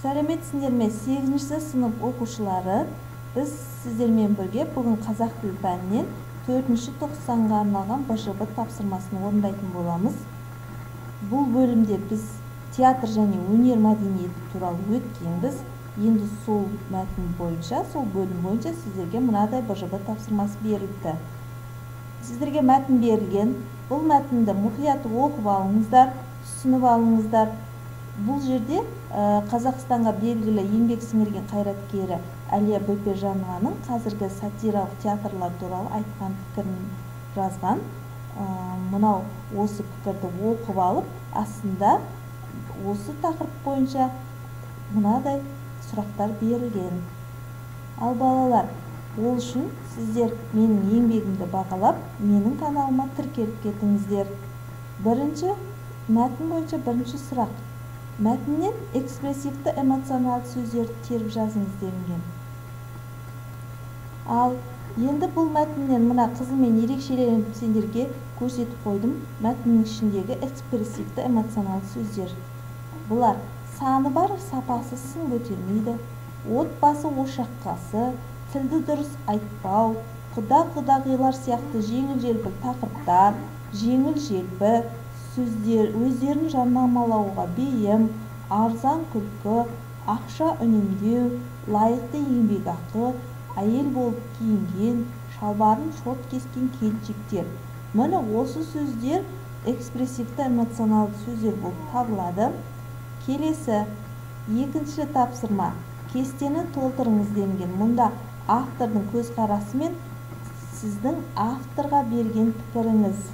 Сәлеметсіңдер ме 8-ші сынып оқушылары? Біз сіздермен бірге бүгін қазақ тілі пәнінен 4-ші тоқсанға арналған БЖБ тапсырмасын орындайтын боламыз. Бұл бөлімде біз театр және өнер мәдениеті туралы өткенбіз. Енді сол мәтін бойынша, сол бөлім бойынша сіздерге мынадай БЖБ тапсырмасы берілді. Сіздерге мәтін берілген. Бұл мәтінді мұқият оқып алыңыздар, түсініп алыңыздар. Бұл жерде Қазақстанға белгілі еңбек сіңірген қайраткері Әлия Бөпежанованың қазіргі сатиралық театрлар туралы айтқан пікірін жазған. Мынау осы пікірді оқып алып, астында осы тақырып бойынша мынадай сұрақтар берілген. Ал балалар, ол үшін сіздер менің еңбегімді бағалап, менің каналыма тіркеліп кетіңіздер. Бірінші мәтін бойынша бірінші сұрақ. Мәтіннен экспрессивті эмоционалды сөздерді теріп жазыңыз делінген. Ал енді бұл мәтіннен мына қызылмен ерекшеленіп сендерге көрсетіп қойдым. Мәтіннің ішіндегі экспрессивті эмоционалды сөздер. Бұлар саны бар, сапасы сын көтермейді. Отбасы ошаққасы, тілді дұрыс айтпау, құда-құдағилар сияқты жеңіл-желпі тақырыптар, жеңіл-желпі сөздер, өздерін жарнамалауға бейім, арзан күлкі, ақша үнемдеу, лайықты еңбекақы, әйел болып киінген, шалбарын шот кескен келіншектер. Міне осы сөздер экспрессивті эмоционалды сөздер болып табылады. Келесі, екінші тапсырма. Кестені толтырыңыз делінген. Мұнда автордың көзқарасы мен сіздің авторға берген пікіріңіз.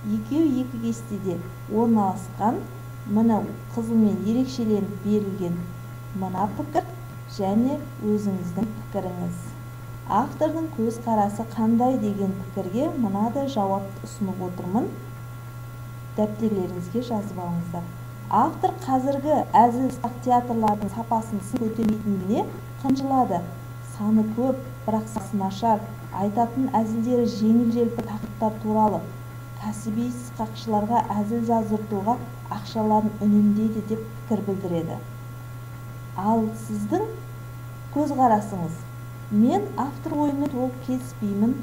Екеуі екі кестеде орналасқан. Мына қызылмен ерекшеленіп берілген мына пікір және өзіңіздің пікіріңіз. Автордың көзқарасы қандай деген пікірге мынадай жауапты ұсынып отырмын. Дәптерлеріңізге жазып алыңыздар. Автор қазіргі әзіл-сақ театрлардың сапасын көтермейтіндігіне қынжылады. Саны көп, бірақ сапасы нашар, айтатын әзілдері жеңіл-желпі тақырыптар туралы. Кәсіби сықақшыларға әзіл жаздыртуға ақшаларын үнемдейді деп пікір білдіреді. Ал сіздің көзқарасыңыз. Мен автор ойымен толық келіспеймін.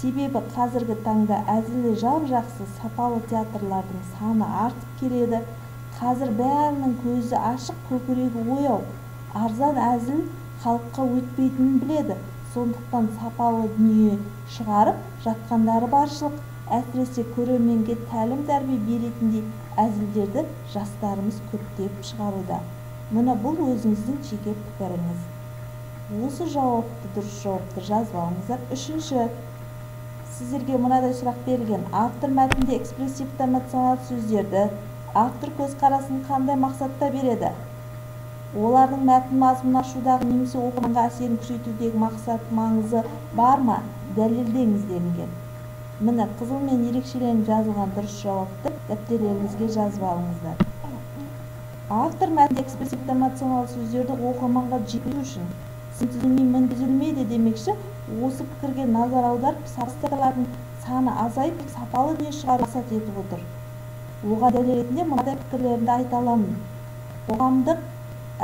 Себебі қазіргі таңда әзілі жап-жақсы сапалы театрлардың саны артып келеді. Қазір бәрінің көзі ашық, көкірегі ояу. Арзан әзіл халыққа өтпейтінін біледі. Сондықтан сапалы дүние шығарып жатқандары баршылық. Әсіресе көрерменге тәлім-тәрбие беретіндей әзілдерді жастарымыз көптеп шығаруда. Мына бұл өзіңіздің жеке пікіріңіз. Осы жауапты, дұрыс жауапты жазып алыңыздар. Үшінші, сіздерге мынадай сұрақ берілген. Автор мәтінде экспрессивті эмоционалды сөздерді автор көзқарасын қандай мақсатта береді? Олардың мәтін мазмұнын ашудағы немесе оқырманға әсерін күшейтудегі мақсат маңызы бар ма? Дәлелдеңіз делінген. Міне қызылмен ерекшеленіп жазылған дұрыс жауапты дәптерлеріңізге жазып алыңыздар. Автор мәтінде экспрессивті эмоционалды сөздерді оқырманға жеткізу үшін сын түзілмей түзілмейді демекші, осы пікірге назар аударып, театрлардың саны азайып, сапалы дүние шығаруға мақсат етіп отыр. Оған дәлел ретінде мынадай пікірлерді айта аламын. Қоғамдық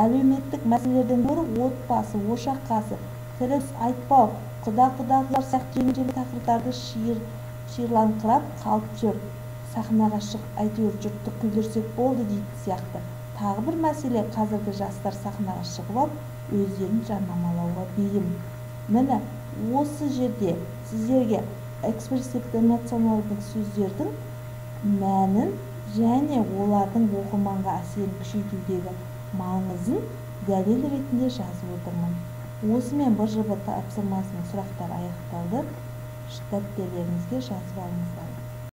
әлеуметтік мәселелерден гөрі отбасы, ошаққасы, тілді айтпау, құда-құдағилар сияқты жеңіл-желпі тақырыптарды шиырлаңқырап қалып жүр. Сахнаға шығып, әйтеуір жұртты күлдірсек болды дейді сияқты. Тағы бір мәселе, қазіргі жастар сахнаға шығып алып, өздерін жарнамалауға бейім. Міне осы жерде сіздерге экспрессивті эмоционалды сөздердің мәнін және олардың оқырманға әсерін күшейтудегі маңызын дәлел ретінде жазып отырмын. Осымен БЖБ тапсырмасының сұрақтары аяқталды. Дәптерлеріңізге жазып алыңыздар.